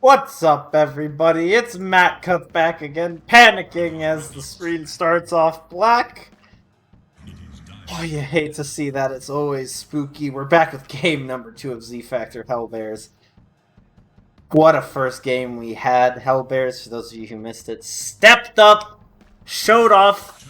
What's up, everybody? It's Matcast back again, panicking as the screen starts off black. Oh, you hate to see that. It's always spooky. We're back with game number 2 of Z Factor Hellbears. What a first game we had. Hellbears, for those of you who missed it, stepped up, showed off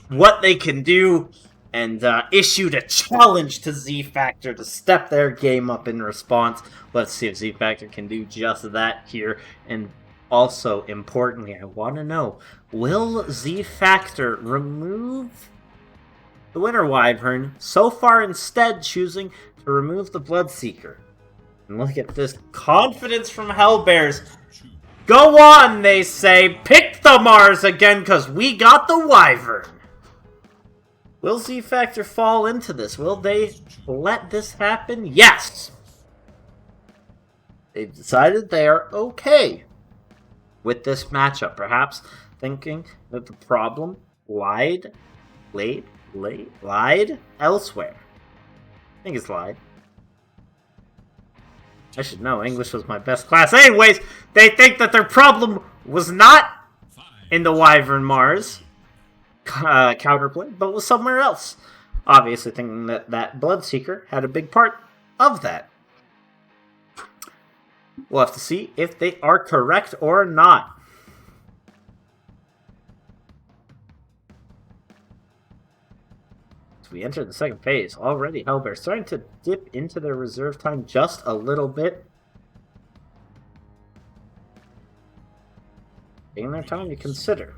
what they can do, and issued a challenge to Z Factor to step their game up in response. Let's see if Z Factor can do just that here. And also, importantly, I want to know, will Z Factor remove the Winter Wyvern, so far instead choosing to remove the Bloodseeker? And look at this confidence from Hellbears. Go on, they say. Pick the Mars again, because we got the Wyvern. Will Z Factor fall into this? Will they let this happen? Yes! They've decided they are okay with this matchup, perhaps thinking that the problem lied elsewhere. I think it's lied. I should know, English was my best class. Anyways, they think that their problem was not in the Wyvern Mars counterplay, but was somewhere else. Obviously thinking that that Bloodseeker had a big part of that. We'll have to see if they are correct or not. So we enter the second phase. Already Hellbears starting to dip into their reserve time just a little bit. Taking their time to consider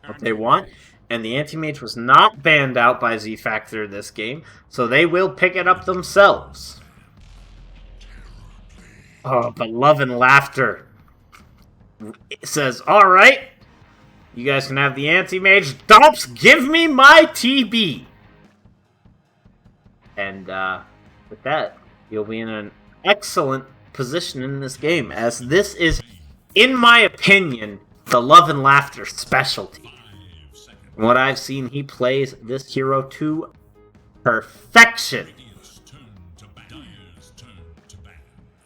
what they want, and the Anti-Mage was not banned out by Z Factor this game, so they will pick it up themselves. Oh, but Love and Laughter says, alright, you guys can have the Anti-Mage. Domps, give me my TB! And with that, you'll be in an excellent position in this game, as this is, in my opinion, the Love and Laughter specialty. From what I've seen, he plays this hero to perfection.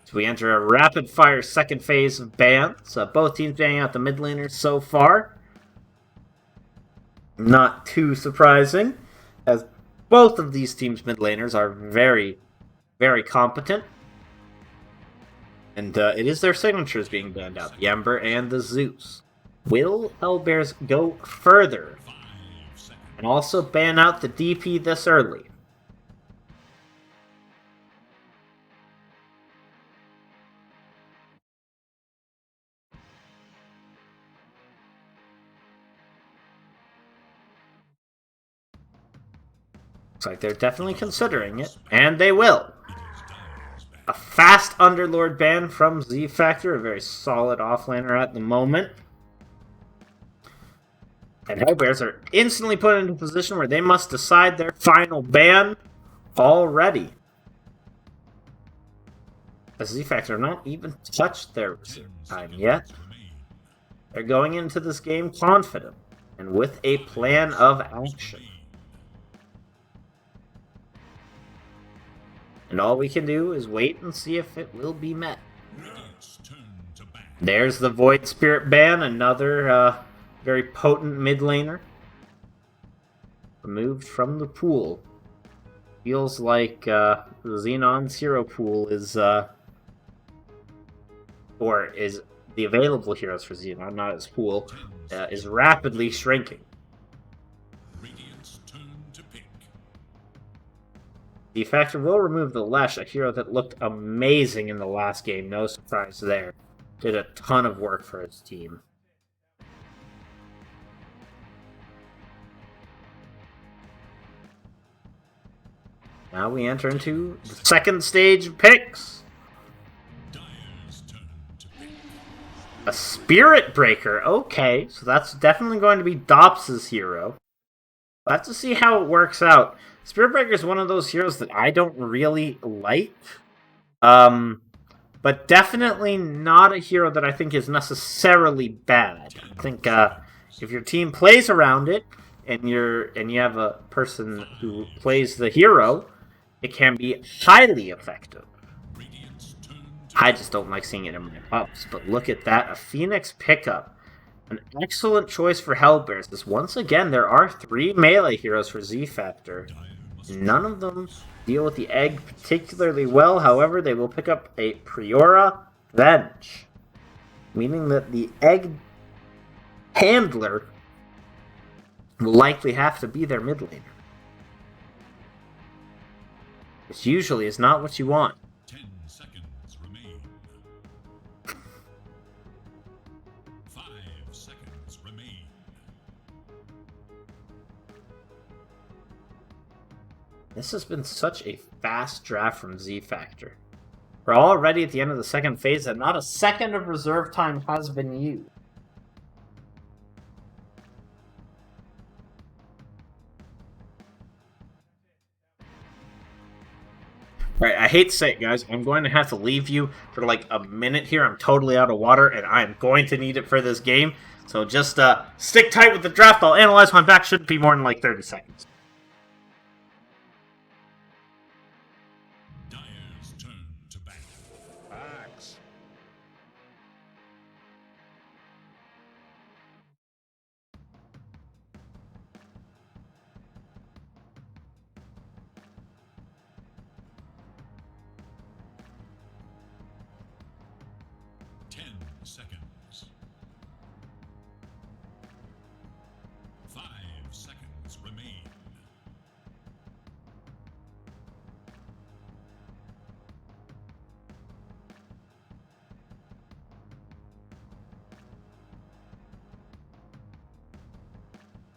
So we enter a rapid-fire second phase of bans. Both teams banning out the mid laners so far. Not too surprising, as both of these teams' mid laners are very, very competent. And it is their signatures being banned out, the Ember and the Zeus. Will Hellbears go further and also ban out the DP this early? Looks like they're definitely considering it, and they will. A fast Underlord ban from Z Factor, a very solid offlaner at the moment. And Hellbears are instantly put into a position where they must decide their final ban already. As Z Factor have not even touched their reserve time yet. They're going into this game confident and with a plan of action. And all we can do is wait and see if it will be met. There's the Void Spirit ban, another very potent mid laner. Removed from the pool. Feels like Xenon's hero pool is, or is the available heroes for Xenon, not his pool, is rapidly shrinking. Z Factor will remove the Lesh, a hero that looked amazing in the last game, no surprise there. Did a ton of work for his team. Now we enter into the second stage of picks. A Spirit Breaker, okay, so that's definitely going to be Dops' hero. We'll have to see how it works out. Spirit Breaker is one of those heroes that I don't really like. But definitely not a hero that I think is necessarily bad. I think if your team plays around it and you have a person who plays the hero, it can be highly effective. I just don't like seeing it in my pups. But look at that, a Phoenix pickup. An excellent choice for Hellbears, as once again, there are 3 melee heroes for Z-Factor. None of them deal with the egg particularly well, however, they will pick up a Priora Venge, meaning that the egg handler will likely have to be their mid laner, which usually is not what you want. 10 seconds remain. 5 seconds remain. This has been such a fast draft from Z-Factor. We're already at the end of the second phase and not a second of reserve time has been used. Alright, I hate to say it, guys. I'm going to have to leave you for like a minute here. I'm totally out of water, and I'm going to need it for this game. So just stick tight with the draft. I'll analyze my back. Shouldn't be more than like 30 seconds. Dyer's turn to battle. Axe. Seconds. 5 seconds remain.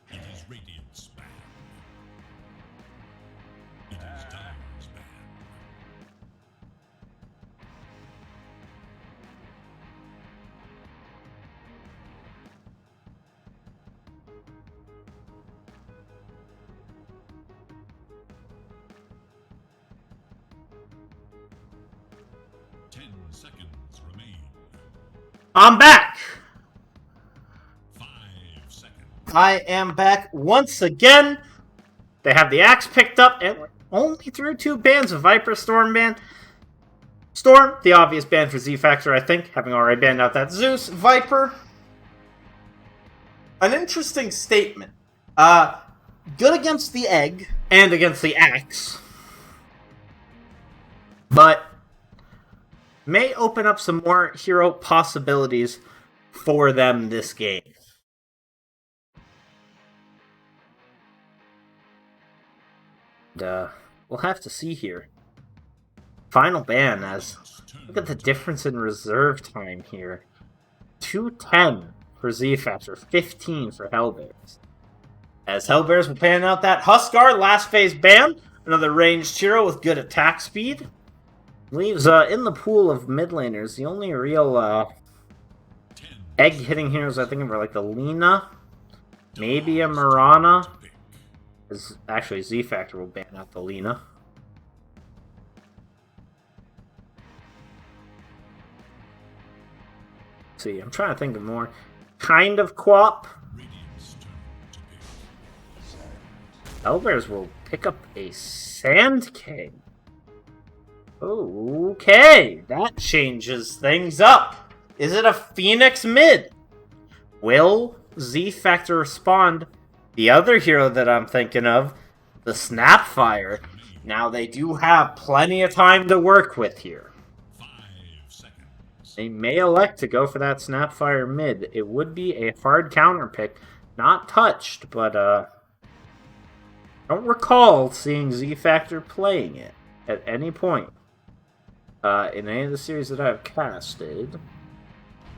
It is Radiant's ban. It is Dyer's ban. Seconds remain. I'm back! 5 seconds. I am back once again. They have the axe picked up, and we're only through 2 bans. A Viper Storm ban. Storm, the obvious ban for Z-Factor, I think, having already banned out that Zeus. Viper. An interesting statement. Good against the egg and against the axe. But may open up some more hero possibilities for them this game. And, we'll have to see here. Final ban, as look at the difference in reserve time here. 210 for Z-Factor, 15 for Hellbears. As Hellbears will pan out that Huskar last phase ban, another ranged hero with good attack speed. Leaves in the pool of mid laners, the only real egg hitting heroes I think of are like the Lina, maybe a Mirana. Actually, Z-Factor will ban out the Lina. Let's see, I'm trying to think of more kind of co-op. Hellbears will pick up a Sand King. Okay, that changes things up. Is it a Phoenix mid? Will Z-Factor respond? The other hero that I'm thinking of, the Snapfire. Now they do have plenty of time to work with here. 5 seconds. They may elect to go for that Snapfire mid. It would be a hard counter pick. Not touched, but I don't recall seeing Z-Factor playing it at any point. In any of the series that I've casted.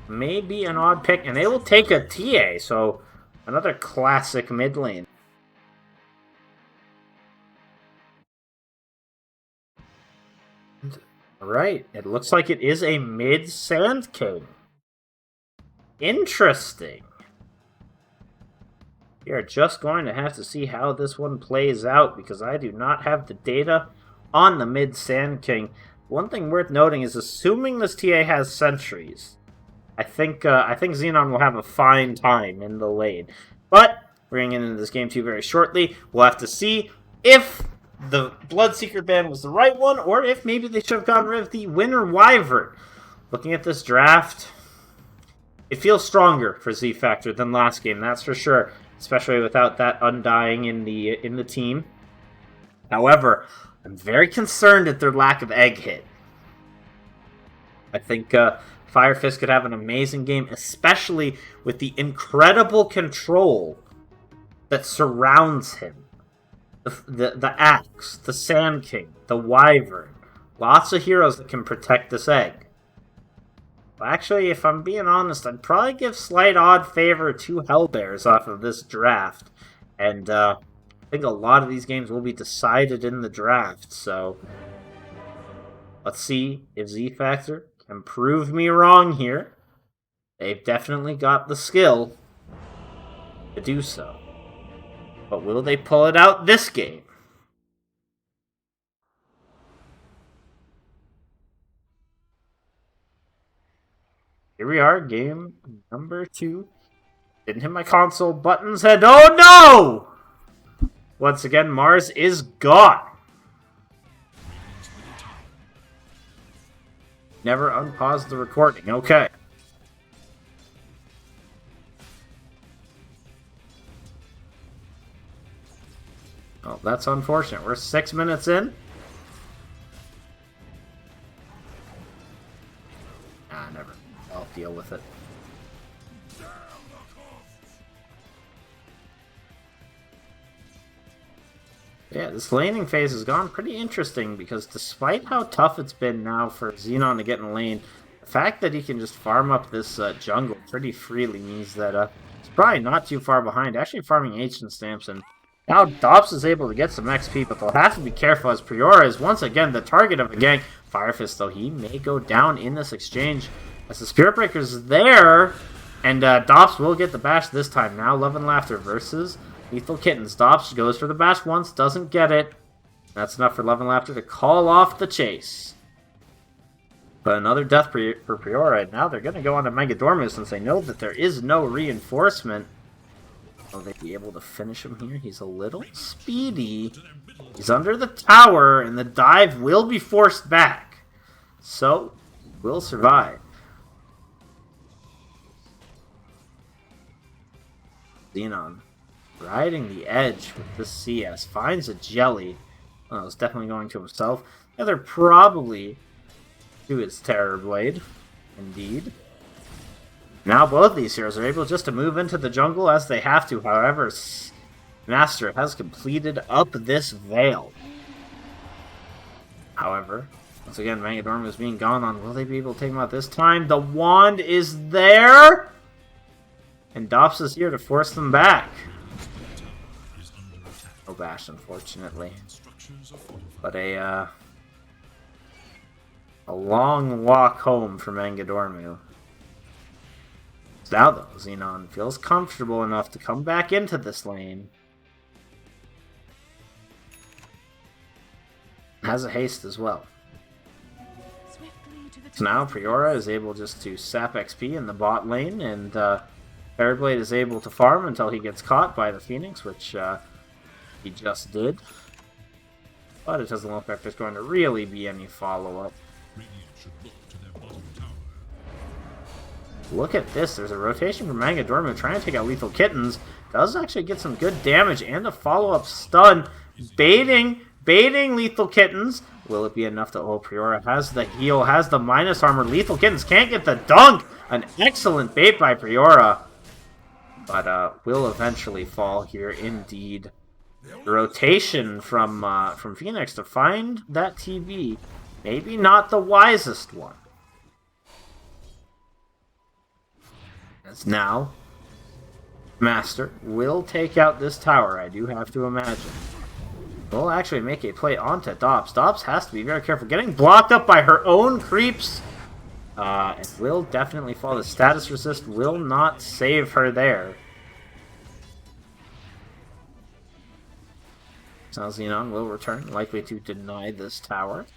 Maybe an odd pick, and they will take a TA, so another classic mid lane. Alright, it looks like it is a mid Sand King. Interesting. We are just going to have to see how this one plays out, because I do not have the data on the mid Sand King. One thing worth noting is, assuming this TA has sentries, I think Xenon will have a fine time in the lane. But we're going to get into this game too very shortly. We'll have to see if the Bloodseeker ban was the right one, or if maybe they should have gotten rid of the Winter Wyvern. looking at this draft, it feels stronger for Z Factor than last game, that's for sure. Especially without that Undying in the team. However, I'm very concerned at their lack of egg hit. I think Fire Fist could have an amazing game, especially with the incredible control that surrounds him. The Axe, the Sand King, the Wyvern. Lots of heroes that can protect this egg. Well, actually, if I'm being honest, I'd probably give slight odd favor to Hellbears off of this draft. And I think a lot of these games will be decided in the draft, so let's see if Z Factor can prove me wrong here. They've definitely got the skill to do so. But will they pull it out this game? Here we are, game number 2. Didn't hit my console buttons, and oh no! Once again, Mars is gone. Never unpause the recording. Okay. Oh, that's unfortunate. We're 6 minutes in. Never. I'll deal with it. Yeah, this laning phase has gone pretty interesting because despite how tough it's been now for Xenon to get in lane, the fact that he can just farm up this jungle pretty freely means that he's probably not too far behind, actually farming ancient stamps, and now Dops is able to get some XP, but they'll have to be careful as Priora is once again the target of a gang. Fire Fist, though, he may go down in this exchange as the Spirit Breaker's there, and Dops will get the bash this time. Now Love and Laughter versus Lethal Kittens. Dops goes for the bash once, doesn't get it. That's enough for Love and Laughter to call off the chase. But another death for Priora, and now they're going to go on to Megadormu since they know that there is no reinforcement. Will they be able to finish him here? He's a little speedy. He's under the tower, and the dive will be forced back. So, he will survive. Xenon riding the edge with this CS. Finds a jelly. Oh, it's definitely going to himself. The other probably to his Terror Blade. Indeed. Now both these heroes are able just to move into the jungle as they have to. However, Master has completed up this Veil. However, once again, Megadormu is being gone on. Will they be able to take him out this time? The wand is there! And Dops is here to force them back. No bash, unfortunately. But a long walk home for Megadormu. Now though, Xenon feels comfortable enough to come back into this lane. Has a haste as well. So now Priora is able just to sap XP in the bot lane, and Terrorblade is able to farm until he gets caught by the Phoenix, which he just did. But it doesn't look like there's going to really be any follow-up. Look at this. There's a rotation from Megadormu trying to take out Lethal Kittens. Does actually get some good damage and a follow-up stun. Baiting Lethal Kittens. Will it be enough to... Oh, Priora has the heal, has the minus armor. Lethal Kittens can't get the dunk. An excellent bait by Priora. But will eventually fall here indeed. The rotation from Phoenix to find that TV, maybe not the wisest one. As now, Master will take out this tower, I do have to imagine. We'll actually make a play onto Dops. Dops has to be very careful. Getting blocked up by her own creeps. It will definitely fall. The status resist will not save her there. So Xenon will return, likely to deny this tower.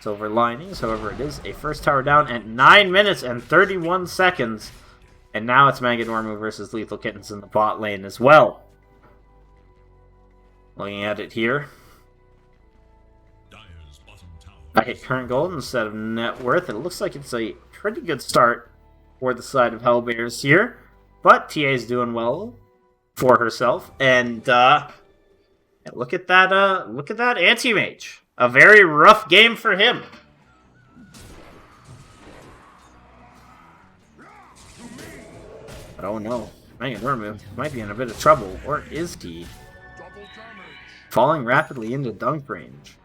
Silver Linings, however, it is a first tower down at 9 minutes and 31 seconds. And now it's Megadormu versus Lethal Kittens in the bot lane as well. Looking at it here. I hit current gold instead of net worth. It looks like it's a pretty good start for the side of Hellbears here. But TA's doing well for herself. And look at that anti-mage. A very rough game for him. But oh no, Dormu might be in a bit of trouble. Or is he? Falling rapidly into dunk range.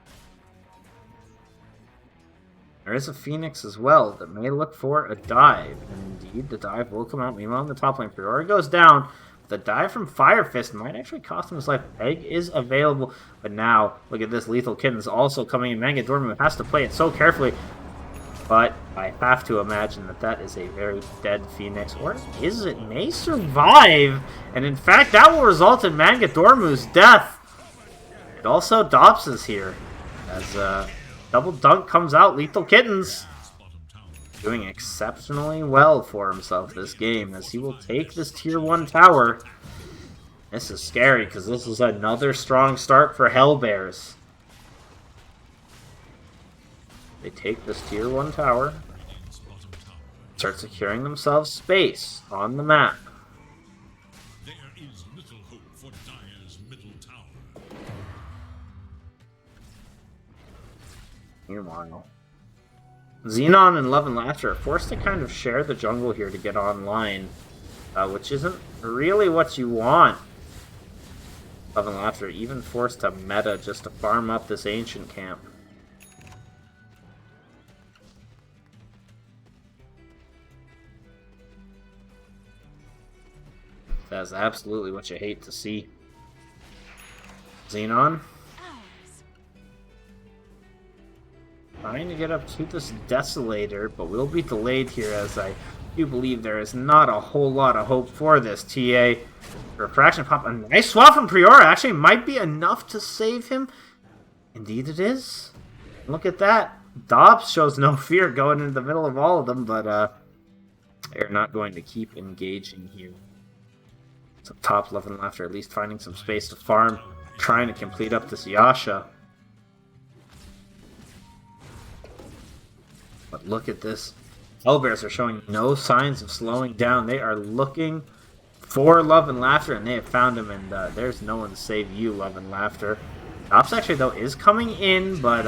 There is a Phoenix as well that may look for a dive. And indeed, the dive will come out. Meanwhile, in the top lane, Priora goes down. The dive from Fire Fist might actually cost him his life. Egg is available. But now, look at this. Lethal Kitten's also coming in. Dormu has to play it so carefully. But I have to imagine that that is a very dead Phoenix. Or is it? May survive. And in fact, that will result in Dormu's death. It also Dops is here. As double dunk comes out. Lethal Kittens doing exceptionally well for himself this game, as he will take this tier 1 tower. This is scary, because this is another strong start for Hellbears. They take this tier 1 tower, start securing themselves space on the map. There is little hope for Dire's middle tower. Meanwhile, Xenon and Love and Laughter are forced to kind of share the jungle here to get online, which isn't really what you want. Love and Laughter even forced to meta just to farm up this ancient camp. That's absolutely what you hate to see. Xenon trying to get up to this Desolator, but will be delayed here, as I do believe there is not a whole lot of hope for this TA. Refraction pop, a nice swap from Priora actually might be enough to save him. Indeed it is. Look at that. Dobbs shows no fear going into the middle of all of them, but they're not going to keep engaging here. So top Love and Laughter at least finding some space to farm, trying to complete up this Yasha. But look at this. Hellbears are showing no signs of slowing down. They are looking for Love and Laughter, and they have found him, and there's no one to save you, Love and Laughter. Ops actually, though, is coming in, but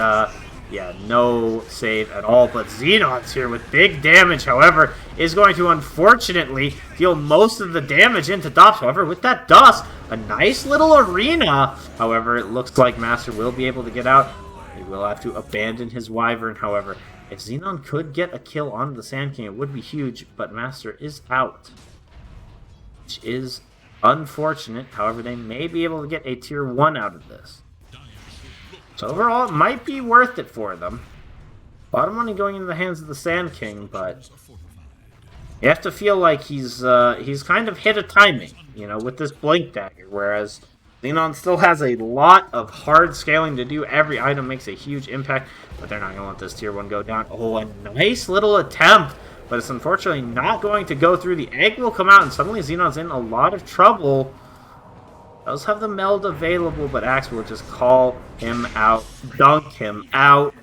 yeah, no save at all. But Xenon's here with big damage, however, is going to unfortunately deal most of the damage into Dops. However, with that dust, a nice little arena. However, it looks like Master will be able to get out. He will have to abandon his Wyvern, however. If Xenon could get a kill on the Sand King, it would be huge, but Master is out, which is unfortunate. However, they may be able to get a tier 1 out of this. So overall, it might be worth it for them. Bottom money going into the hands of the Sand King, but you have to feel like he's kind of hit a timing, you know, with this Blink Dagger, whereas Xenon still has a lot of hard scaling to do. Every item makes a huge impact, but they're not going to let this tier 1 go down. Oh, a nice little attempt, but it's unfortunately not going to go through. The egg will come out, and suddenly Xenon's in a lot of trouble. Does have the meld available, but Axe will just call him out, dunk him out.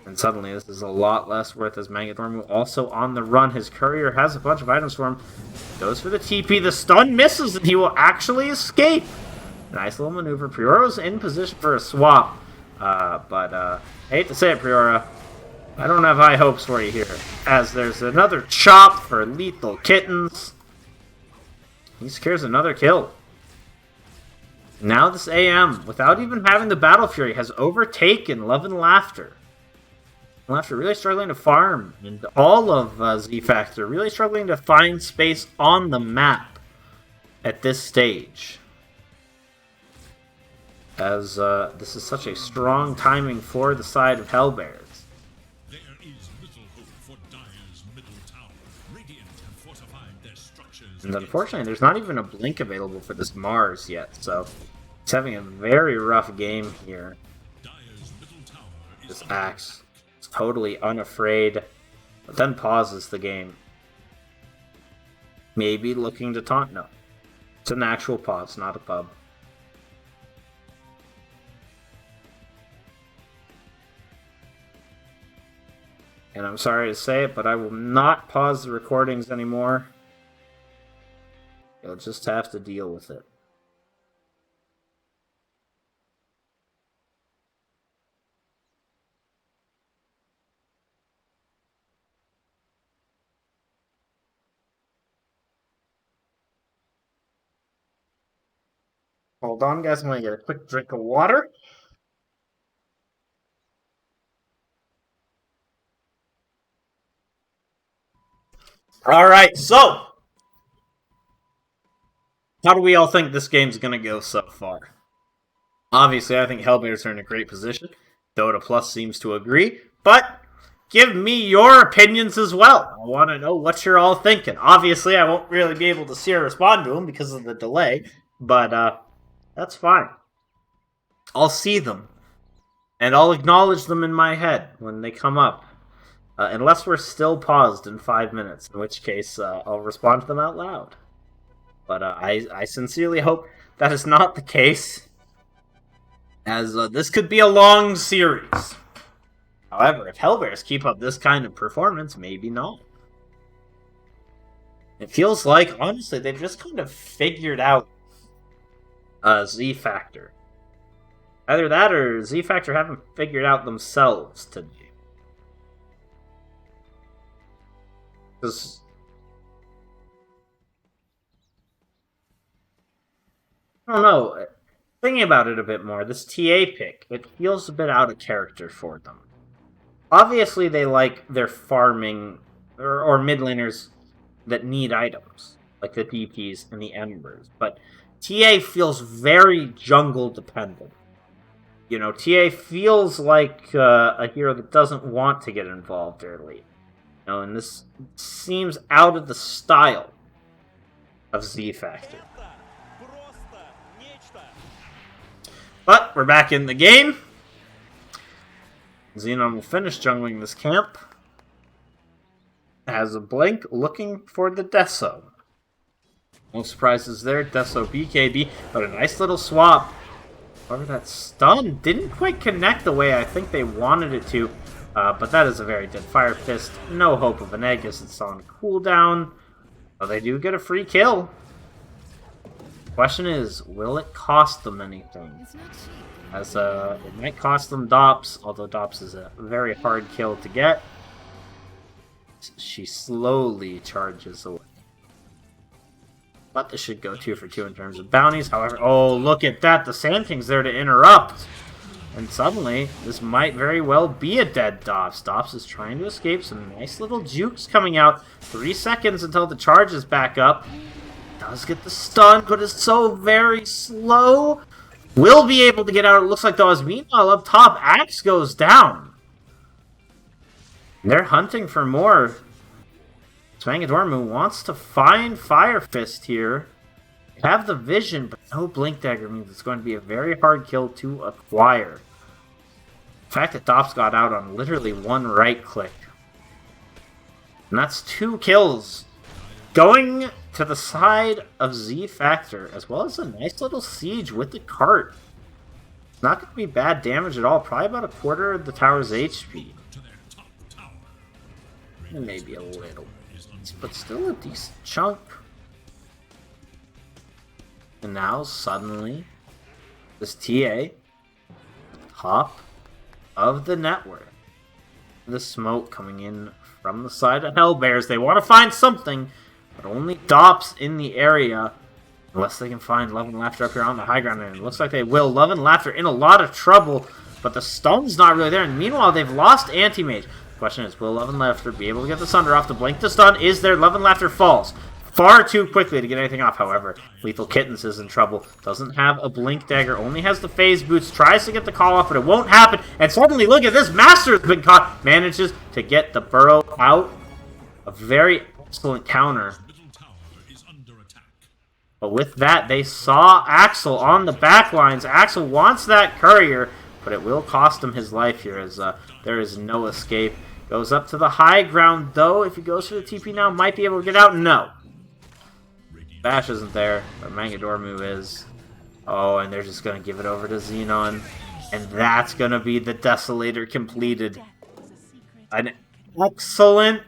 And suddenly this is a lot less worth, as Dormu also on the run. His courier has a bunch of items for him. Goes for the TP. The stun misses, and he will actually escape. Nice little maneuver. Priora's in position for a swap. But I hate to say it, Priora, I don't have high hopes for you here, as there's another chop for Lethal Kittens. He secures another kill. Now this AM, without even having the Battle Fury, has overtaken Love and Laughter. Laughter really struggling to farm, and all of Z-Factor really struggling to find space on the map at this stage. As this is such a strong timing for the side of Hellbears. There is little hope for Dire's middle tower. Radiant have fortified their structures. And unfortunately, there's not even a blink available for this Mars yet, so it's having a very rough game here. Dire's middle tower is This Axe is totally unafraid, but then pauses the game. Maybe looking to taunt? No. It's an actual pause, not a pub. And I'm sorry to say it, but I will not pause the recordings anymore. You'll just have to deal with it. Hold on, guys. I'm going to get a quick drink of water. All right, so how do we all think this game's going to go so far? Obviously, I think Hellbears are in a great position. Dota Plus seems to agree, but give me your opinions as well. I want to know what you're all thinking. Obviously, I won't really be able to see or respond to them because of the delay, but that's fine. I'll see them, and I'll acknowledge them in my head when they come up. Unless we're still paused in 5 minutes, in which case I'll respond to them out loud. But I sincerely hope that is not the case, as this could be a long series. However, if Hellbears keep up this kind of performance, maybe not. It feels like, honestly, they've just kind of figured out Z Factor. Either that or Z Factor haven't figured out themselves today. Because I don't know. Thinking about it a bit more, this TA pick, it feels a bit out of character for them. Obviously, they like their farming or mid laners that need items, like the DPs and the Embers. But TA feels very jungle dependent. You know, TA feels like a hero that doesn't want to get involved early. You know, and this seems out of the style of Z Factor. But we're back in the game. Xenon will finish jungling this camp. Has a blink looking for the Deso. No surprises there. Deso BKB, but a nice little swap. However, that stun didn't quite connect the way I think they wanted it to. But that is a very dead Fire Fist. No hope of an egg as it's on cooldown. But they do get a free kill. Question is, will it cost them anything? As it might cost them Dops, although Dops is a very hard kill to get. She slowly charges away. But this should go 2 for 2 in terms of bounties. However, oh, look at that. The Sand King's there to interrupt. And suddenly, this might very well be a dead Dops. Dops is trying to escape. Some nice little jukes coming out. 3 seconds until the charge is back up. Does get the stun, but is so very slow. Will be able to get out. It looks like, though, as meanwhile up top, Axe goes down. They're hunting for more. Swangadormu wants to find Fire Fist here. Have the vision, but no Blink Dagger means it's going to be a very hard kill to acquire. The fact that Dops got out on literally one right click. And that's 2 kills. Going to the side of Z Factor, as well as a nice little siege with the cart. It's not going to be bad damage at all. Probably about a quarter of the tower's HP. And maybe a little. But still a decent chunk. And now, suddenly, this TA, top of the network. The smoke coming in from the side of Hellbears. They want to find something, but only Dops in the area. Unless they can find Love and Laughter up here on the high ground. And it looks like they will. Love and Laughter in a lot of trouble, but the stun's not really there. And meanwhile, they've lost Anti-Mage. The question is, will Love and Laughter be able to get the Sunder off? The blink to stun is there. Love and Laughter falls far too quickly to get anything off. However, Lethal Kittens is in trouble. Doesn't have a Blink Dagger. Only has the Phase Boots. Tries to get the call off, but it won't happen. And suddenly, look at this. Master has been caught. Manages to get the burrow out. A very excellent counter. But with that, they saw Axel on the back lines. Axel wants that courier, but it will cost him his life here as there is no escape. Goes up to the high ground, though. If he goes for the TP now, might be able to get out. No. Bash isn't there, but Mangadormu is. Oh, and they're just going to give it over to Xenon. And that's going to be the Desolator completed. excellent,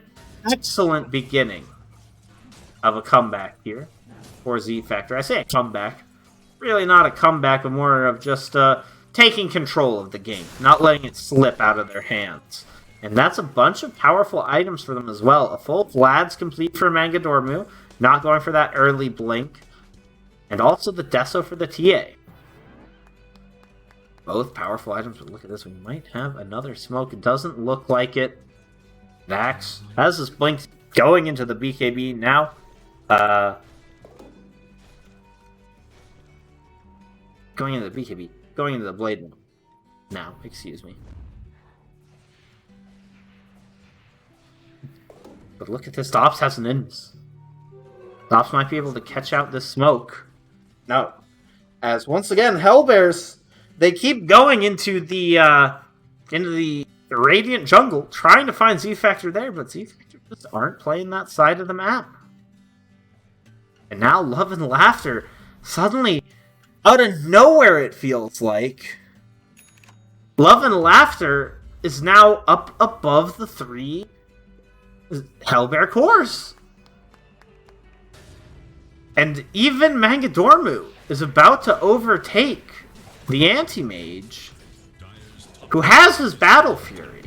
excellent beginning of a comeback here for Z Factor. I say a comeback. Really not a comeback, but more of just taking control of the game, not letting it slip out of their hands. And that's a bunch of powerful items for them as well. A full Vlad's complete for Mangadormu, not going for that early blink. And also the Deso for the TA. Both powerful items, but look at this, we might have another smoke. It doesn't look like it. Dax has his blink going into the BKB now. Going into the BKB. Going into the Blade now, excuse me. But look at this, Dops has an Invis. Dops might be able to catch out this smoke. No. As once again, Hellbears, they keep going into the Radiant jungle, trying to find Z-Factor there, but Z-Factor just aren't playing that side of the map. And now Love and Laughter, suddenly, out of nowhere it feels like, Love and Laughter is now up above the 3 Hellbear cores. And even Mangadormu is about to overtake the Anti-Mage, who has his Battle Fury.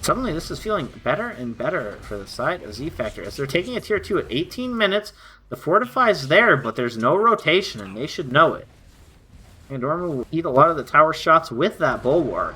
Suddenly this is feeling better and better for the side of Z-Factor, as they're taking a tier 2 at 18 minutes. The Fortify's there, but there's no rotation, and they should know it. Mangadormu will eat a lot of the tower shots with that Bulwark.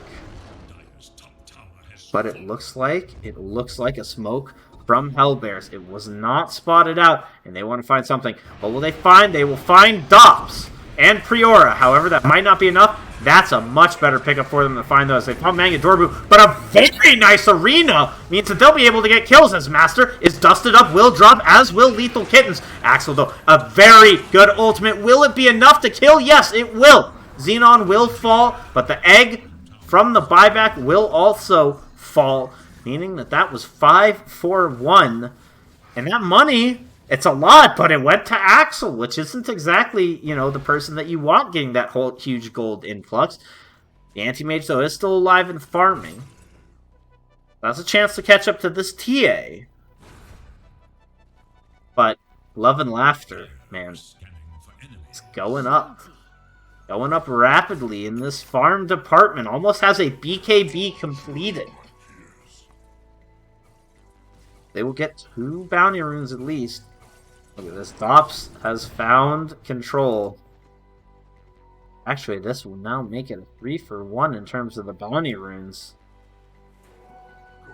But it looks like a smoke from Hellbears. It was not spotted out, and they want to find something. What will they find? They will find Dops and Priora. However, that might not be enough. That's a much better pickup for them to find those. They found Mangadormu, but a very nice arena means that they'll be able to get kills, as Master is dusted up, will drop, as will Lethal Kittens. Axel, though, a very good ultimate. Will it be enough to kill? Yes, it will. Xenon will fall, but the egg from the buyback will also fall, meaning that was 5-4-1. And that money, it's a lot, but it went to Axel, which isn't exactly, the person that you want getting that whole huge gold influx. The Anti-Mage, though, is still alive and farming. That's a chance to catch up to this TA. But Love and Laughter, man, it's going up. Going up rapidly in this farm department. Almost has a BKB completed. They will get 2 bounty runes at least. Look at this. Dops has found control. Actually, this will now make it a 3-for-1 in terms of the bounty runes.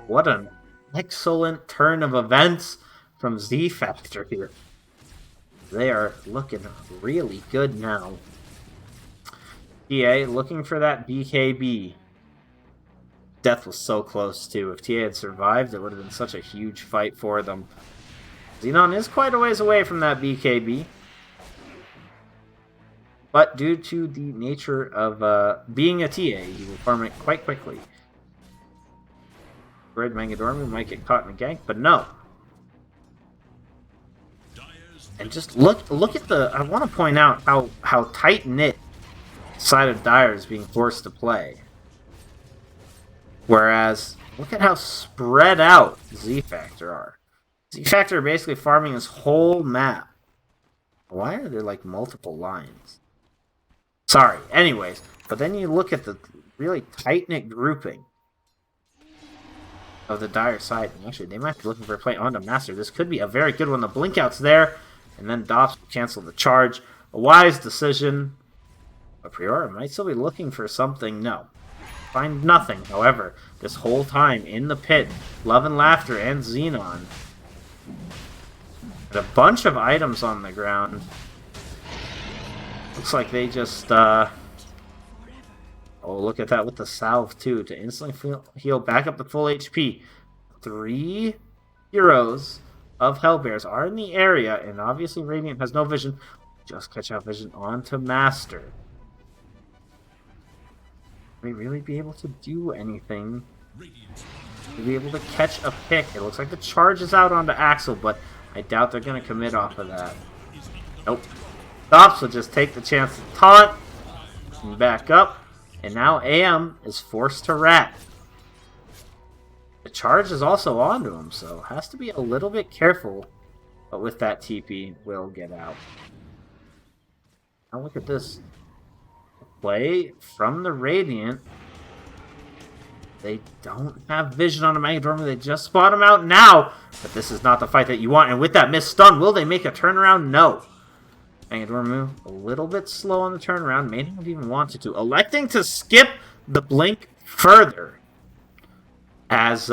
What an excellent turn of events from Z-Factor here. They are looking really good now. TA looking for that BKB. Death was so close, too. If TA had survived, it would have been such a huge fight for them. Xenon is quite a ways away from that BKB. But due to the nature of being a TA, he will farm it quite quickly. Red Mangadormu might get caught in a gank, but no. And just look at the... I want to point out how tight-knit side of Dire is being forced to play. Whereas, look at how spread out Z-Factor are. Z-Factor are basically farming this whole map. Why are there, like, multiple lines? Sorry, anyways. But then you look at the really tight-knit grouping of the Dire side. And actually, they might be looking for a play onto Master. This could be a very good one. The blink out's there. And then Dops will cancel the charge. A wise decision. But Priora might still be looking for something. No. Find nothing. However, this whole time in the pit, Love and Laughter and Xenon. And a bunch of items on the ground. Looks like they just, oh, look at that with the salve, too, to instantly heal back up to full HP. 3 heroes of Hellbears are in the area, and obviously Radiant has no vision. Just catch out vision onto Master. Will we really be able to do anything? Will be able to catch a pick? It looks like the charge is out onto Axel, but I doubt they're going to commit off of that. Nope. Dops will just take the chance to taunt. And back up. And now AM is forced to rat. the charge is also onto him, so has to be a little bit careful. But with that TP, will get out. Now look at this play from the Radiant. They don't have vision on a Megadorm. They just spot him out now. But this is not the fight that you want. And with that missed stun, will they make a turnaround? No. Megadorm a little bit slow on the turnaround. May not have even wanted to. Electing to skip the blink further. As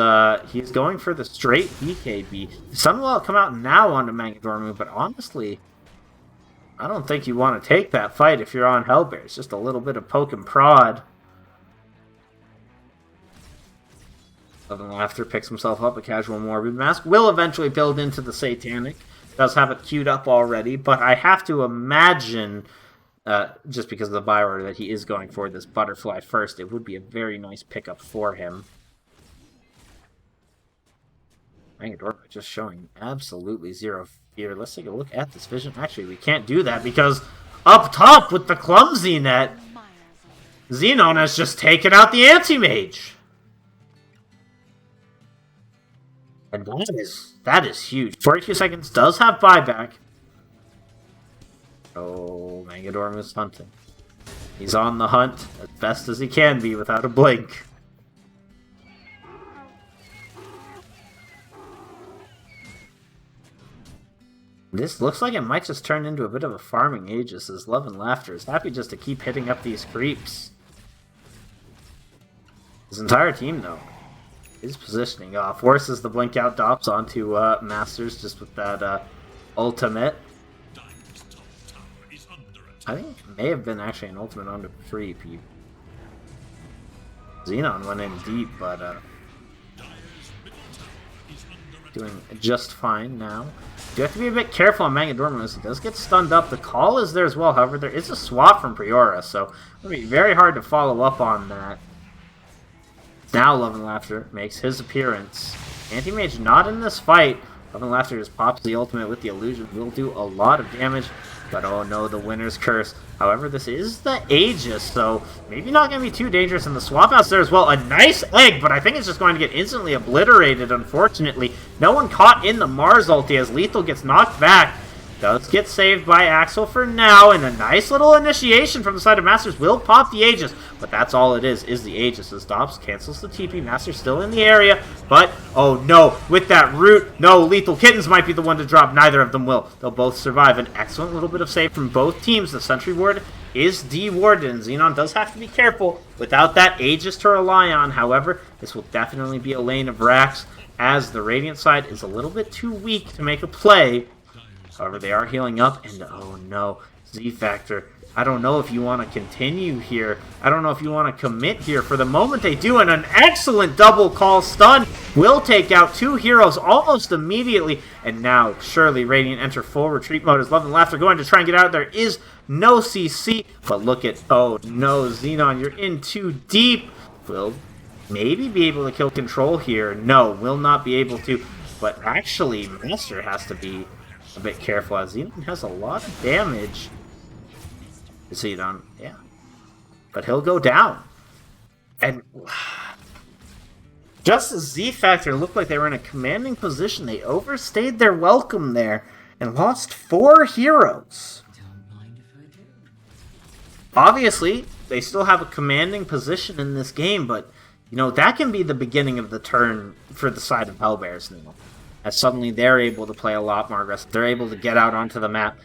he's going for the straight BKB. Sun will come out now onto Megadorm. But honestly, I don't think you want to take that fight if you're on Hellbears. Just a little bit of poke and prod. After picks himself up a casual Morbid Mask. Will eventually build into the Satanic. Does have it queued up already. But I have to imagine, just because of the buy order, that he is going for this Butterfly first. It would be a very nice pickup for him. Megadorm just showing absolutely zero fear. Let's take a look at this vision. Actually, we can't do that because up top with the clumsy net, Xenon has just taken out the Anti-Mage. And that is huge. 42 seconds does have buyback. Oh, Megadorm is hunting. He's on the hunt as best as he can be without a blink. This looks like it might just turn into a bit of a farming Aegis, as Love and Laughter is happy just to keep hitting up these creeps. His entire team, though, is positioning. Forces the blink out dops onto Masters just with that ultimate. I think it may have been actually an ultimate onto Creep. Xenon went in deep, but doing just fine now. You have to be a bit careful on Megadorm as he does get stunned up. The call is there as well, however, there is a swap from Priora, so it'll be very hard to follow up on that. Now Love and Laughter makes his appearance. Anti-Mage not in this fight. Love and Laughter just pops the ultimate with the illusion. Will do a lot of damage, but oh no, the winner's curse. However, this is the Aegis, so maybe not going to be too dangerous. And the swap out's there as well. A nice egg, but I think it's just going to get instantly obliterated, unfortunately. No one caught in the Mars ulti as Lethal gets knocked back. Does get saved by Axel for now, and a nice little initiation from the side of Masters will pop the Aegis, but that's all it is the Aegis. As Dobbs cancels the TP, Masters still in the area, but, oh no, with that root, no, Lethal Kittens might be the one to drop, neither of them will. They'll both survive. An excellent little bit of save from both teams. The Sentry Ward is dewarded, and Xenon does have to be careful without that Aegis to rely on. However, this will definitely be a lane of Rax, as the Radiant side is a little bit too weak to make a play. However, they are healing up, and oh no, Z-Factor. I don't know if you want to continue here. I don't know if you want to commit here. For the moment, they do, and an excellent double call stun will take out two heroes almost immediately. And now, surely, Radiant enter full retreat mode as Love and Laughter going to try and get out. There is no CC, but look at, oh no, Xenon, you're in too deep. Will maybe be able to kill Control here. No, will not be able to. But actually, Master has to be a bit careful as Xenon has a lot of damage. Xenon, yeah. But he'll go down. And just as Z-Factor looked like they were in a commanding position, they overstayed their welcome there and lost 4 heroes. Obviously, they still have a commanding position in this game, but, you know, that can be the beginning of the turn for the side of Hellbears now. As suddenly they're able to play a lot more aggressive. They're able to get out onto the map.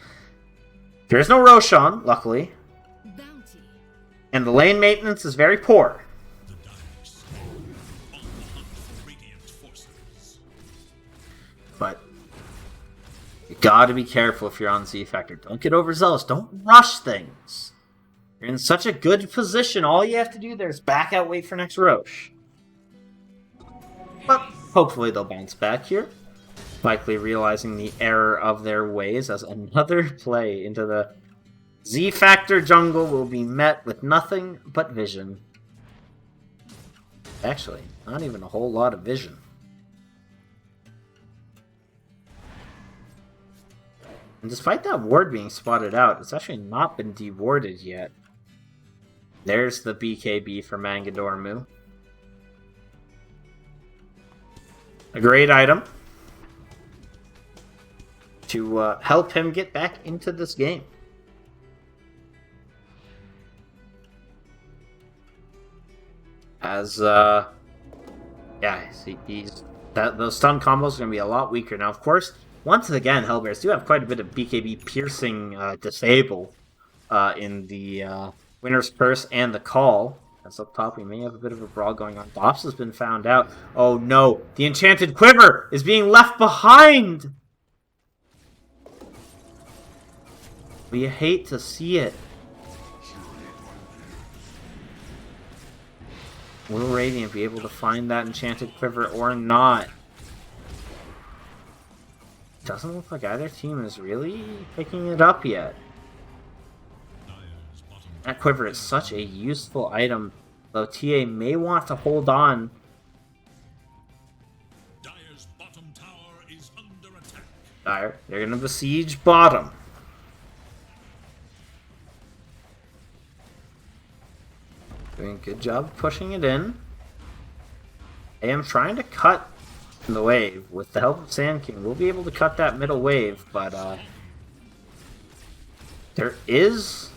There's no Roshan, luckily. And the lane maintenance is very poor. But you gotta be careful if you're on Z-Factor. Don't get overzealous. Don't rush things. You're in such a good position. All you have to do there is back out, wait for next Roche. But hopefully they'll bounce back here. Likely realizing the error of their ways, as another play into the Z-Factor jungle will be met with nothing but vision. Actually, not even a whole lot of vision. And despite that ward being spotted out, it's actually not been dewarded yet. There's the BKB for Mangadormu. A great item to help him get back into this game. As, yeah, those stun combos are going to be a lot weaker. Now, of course, once again, Hellbears do have quite a bit of BKB piercing disable in the Winner's Curse and the Call. As up top, we may have a bit of a brawl going on. Dops has been found out. Oh no, the Enchanted Quiver is being left behind! We hate to see it. Will Radiant be able to find that Enchanted Quiver or not? Doesn't look like either team is really picking it up yet. That Quiver is such a useful item, though TA may want to hold on. Dire's bottom tower is under attack. Dire, they're going to besiege bottom. Doing a good job pushing it in. I am trying to cut the wave. With the help of Sand King, we'll be able to cut that middle wave, but there is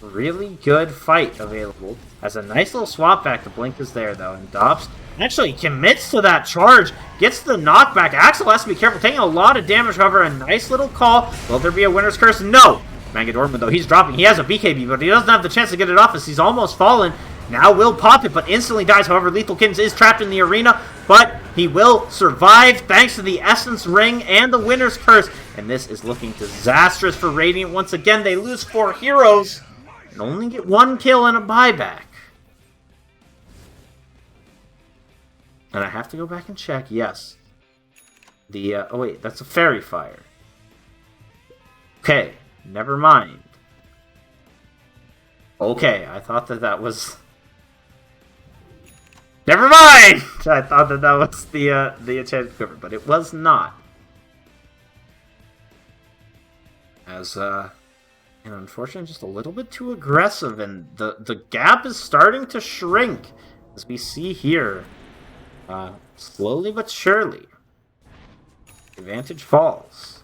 a really good fight available. As a nice little swap back, the blink is there though, and Dops actually commits to that charge, gets the knockback. Axel has to be careful, taking a lot of damage, however, a nice little call. Will there be a Winner's Curse? No! Mangadorman, though, he's dropping. He has a BKB, but he doesn't have the chance to get it off as he's almost fallen. Now will pop it, but instantly dies. However, Lethal Kittens is trapped in the arena, but he will survive thanks to the Essence Ring and the Winner's Curse. And this is looking disastrous for Radiant. Once again, they lose 4 heroes and only get 1 kill and a buyback. And I have to go back and check. Yes. The, oh wait, that's a Fairy Fire. Okay, never mind. Okay, I thought that was... Never mind! I thought that was the Enchanted Quiver, but it was not. As, and unfortunately, just a little bit too aggressive, and the gap is starting to shrink, as we see here. Slowly but surely. Advantage falls.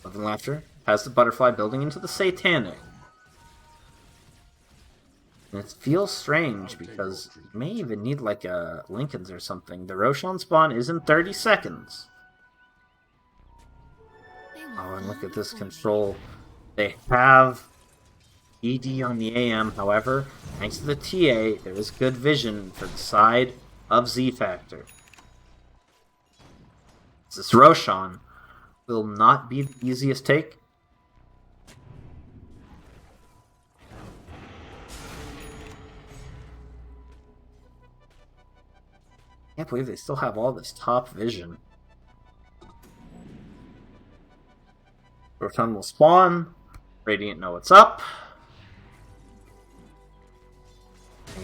Love and Laughter has the butterfly building into the Satanic. And it feels strange because you may even need like a Lincoln's or something. The Roshan spawn is in 30 seconds. Oh, and look at this control. They have ED on the AM, however, thanks to the TA, there is good vision for the side of Z Factor. This Roshan will not be the easiest take. Can't believe they still have all this top vision. Roshan will spawn. Radiant know what's up.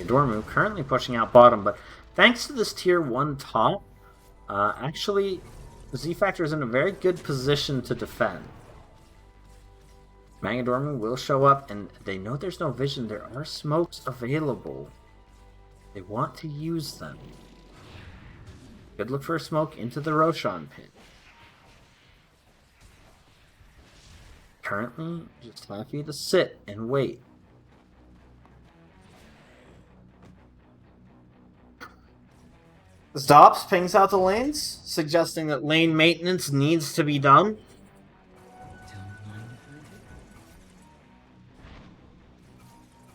Dormu currently pushing out bottom, but thanks to this tier 1 top, actually, Z-Factor is in a very good position to defend. Mangadormu will show up, and they know there's no vision. There are smokes available. They want to use them. Could look for a smoke into the Roshan pit. Currently, just happy to sit and wait. Dops pings out the lanes, suggesting that lane maintenance needs to be done.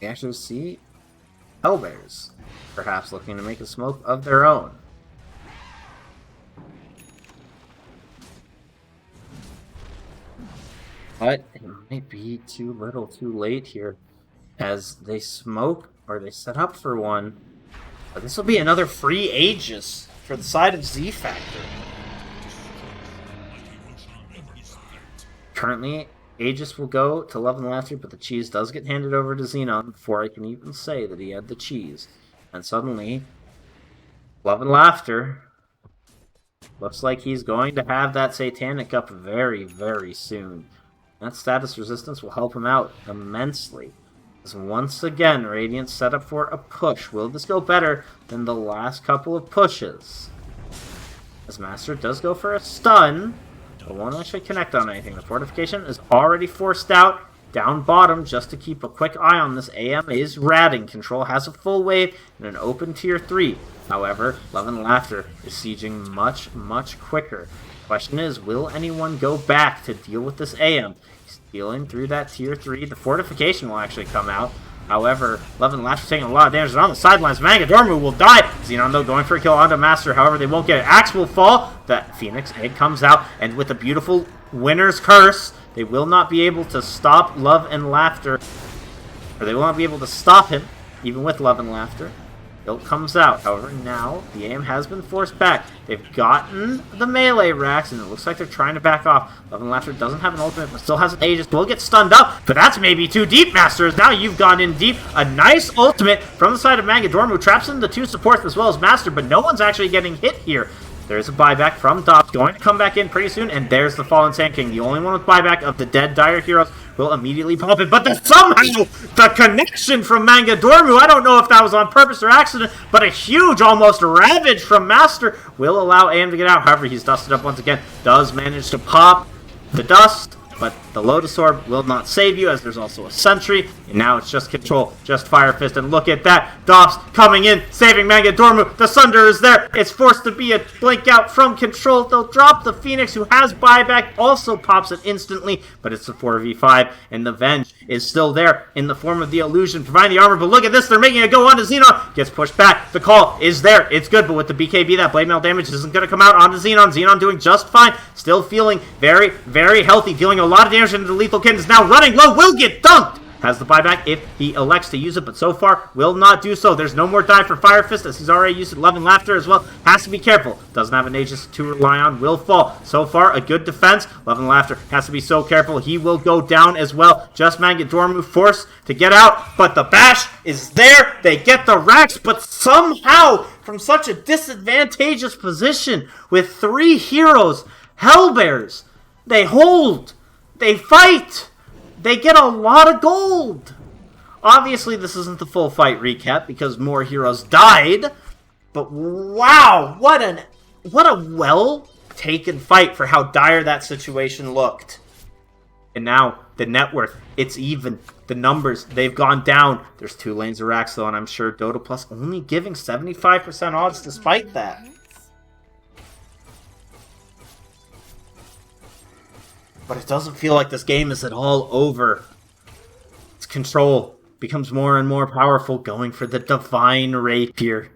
We actually see Hellbears, perhaps looking to make a smoke of their own. But it might be too little too late here, as they smoke, or they set up for one. But this will be another free Aegis for the side of Z Factor. Currently, Aegis will go to Love and Laughter, but the cheese does get handed over to Xenon before I can even say that he had the cheese. And suddenly, Love and Laughter looks like he's going to have that Satanic up very, very soon. That status resistance will help him out immensely. As once again, Radiant set up for a push. Will this go better than the last couple of pushes? As Master does go for a stun, but won't actually connect on anything. The fortification is already forced out. Down bottom, just to keep a quick eye on this, AM is ratting. Control has a full wave and an open tier 3. However, Love and Laughter is sieging much, much quicker. Question is, will anyone go back to deal with this AM? He's dealing through that tier 3. The fortification will actually come out. However, Love and Laughter taking a lot of damage. And on the sidelines, Mangadormu will die. Xenon, though, going for a kill onto Master. However, they won't get it. Axe will fall. The Phoenix Egg comes out. And with a beautiful Winner's Curse, they will not be able to stop Love and Laughter. Or they will not be able to stop him, even with Love and Laughter. Guilt comes out. However, now the aim has been forced back. They've gotten the melee racks, and it looks like they're trying to back off. Love and Laughter doesn't have an ultimate, but still has an Aegis. Will get stunned up, but that's maybe too deep, Masters. Now you've gone in deep. A nice ultimate from the side of Mangadormu. Traps in the 2 supports as well as Master, but no one's actually getting hit here. There's a buyback from Dobbs, going to come back in pretty soon, and there's the Fallen Sand King. The only one with buyback of the dead Dire Heroes will immediately pop it, but somehow the connection from Mangadormu, I don't know if that was on purpose or accident, but a huge, almost ravage from Master will allow AM to get out. However, he's dusted up once again, does manage to pop the dust, but the Lotus Orb will not save you, as there's also a Sentry, and now it's just Control, just Fire Fist, and look at that, Dobbs coming in, saving Mangadormu, the Sunder is there, it's forced to be a blink out from Control, they'll drop the Phoenix, who has buyback, also pops it instantly, but it's a 4v5, and the Venge is still there, in the form of the Illusion, providing the armor, but look at this, they're making it go on to Xenon, gets pushed back, the call is there, it's good, but with the BKB, that blade mail damage isn't going to come out onto Xenon, Xenon doing just fine, still feeling very, very healthy, dealing a lot of damage into the Lethal Kitten, is now running low, will get dunked! Has the buyback if he elects to use it, but so far will not do so. There's no more dive for Fire Fist, as he's already used Love and Laughter as well. Has to be careful. Doesn't have an Aegis to rely on. Will fall. So far, a good defense. Love and Laughter has to be so careful. He will go down as well. Just Mangadormu forced to get out, but the bash is there. They get the racks, but somehow, from such a disadvantageous position with 3 heroes, Hellbears, they hold. They fight. They get a lot of gold. Obviously, this isn't the full fight recap because more heroes died. But wow, what a well-taken fight for how dire that situation looked. And now, the net worth, it's even. The numbers, they've gone down. There's 2 lanes of racks though, and I'm sure Dota Plus only giving 75% odds despite that. But it doesn't feel like this game is at all over. Its Control becomes more and more powerful, going for the Divine Rapier.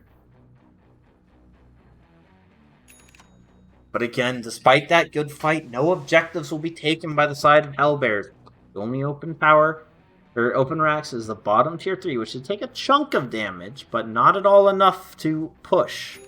But again, despite that good fight, no objectives will be taken by the side of Hellbears. The only open racks is the bottom tier 3, which should take a chunk of damage, but not at all enough to push.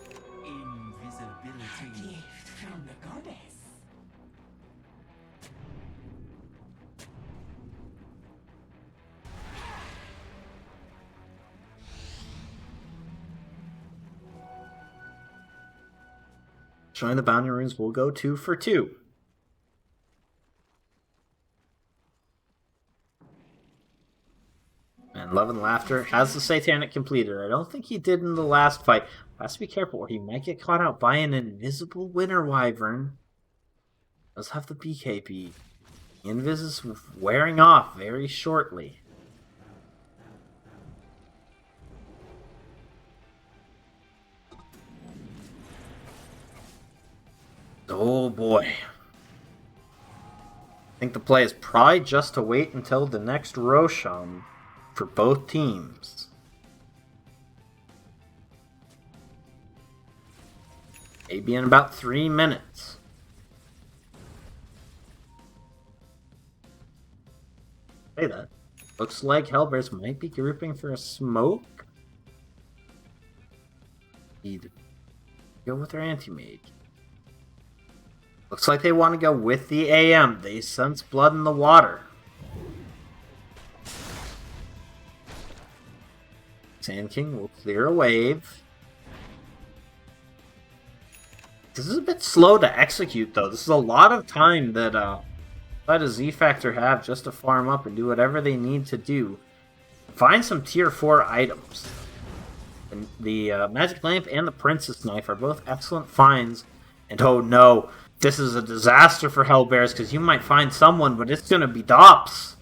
Showing the boundary runes will go 2 for 2. And Love and Laughter has the Satanic completed. I don't think he did in the last fight. Has to be careful or he might get caught out by an invisible Winter Wyvern. Does have the BKB. The Invis is wearing off very shortly. Oh boy. I think the play is probably just to wait until the next Roshan for both teams. Maybe in about 3 minutes. Say that. Looks like Hellbears might be grouping for a smoke. Either go with their anti-mage. Looks like they want to go with the AM. They sense blood in the water. Sand King will clear a wave. This is a bit slow to execute, though. This is a lot of time that let a Z-Factor have just to farm up and do whatever they need to do. find some tier 4 items. And the Magic Lamp and the Princess Knife are both excellent finds. And oh no, this is a disaster for Hellbears because you might find someone, but it's going to be Dops.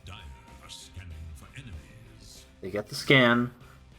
Dire are scanning for enemies. They get the scan.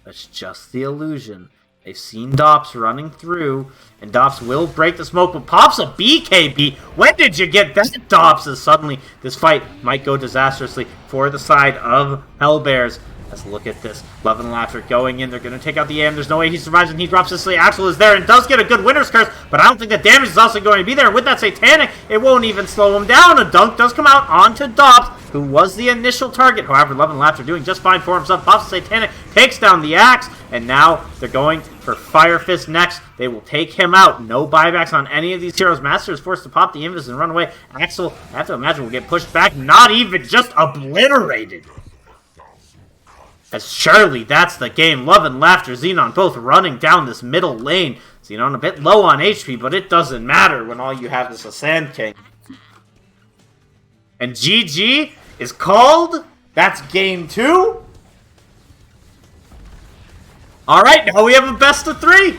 That's just the illusion. They've seen Dops running through, and Dops will break the smoke, but pops a BKB. When did you get that, Dops? As suddenly this fight might go disastrously for the side of Hellbears. Let's look at this. Love and Laughter going in. They're going to take out the AM. There's no way he survives, and he drops this. Axel is there and does get a good Winter's Curse, but I don't think the damage is also going to be there. With that Satanic, it won't even slow him down. A dunk does come out onto Dops, who was the initial target. However, Love and Laughter doing just fine for himself. Pops the Satanic, takes down the Axe, and now they're going for Fire Fist next. They will take him out. No buybacks on any of these heroes. Master is forced to pop the Invis and run away. Axel, I have to imagine, will get pushed back. Not even, just obliterated. As surely that's the game. Love and Laughter, Xenon both running down this middle lane. Xenon a bit low on HP, but it doesn't matter when all you have is a Sand King. And GG is called. That's game 2. Alright, now we have a best of 3.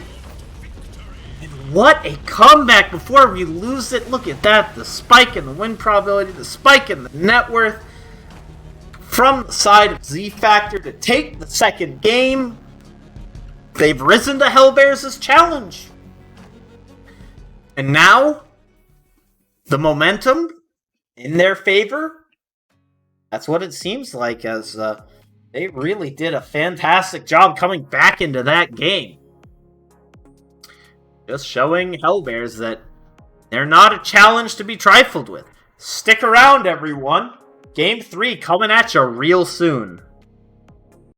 And what a comeback before we lose it. Look at that. The spike in the win probability, the spike in the net worth. From the side of Z-Factor to take the second game. They've risen to Hellbears' challenge. And now, the momentum in their favor. That's what it seems like, as they really did a fantastic job coming back into that game. Just showing Hellbears that they're not a challenge to be trifled with. Stick around, everyone. Game 3 coming at you real soon.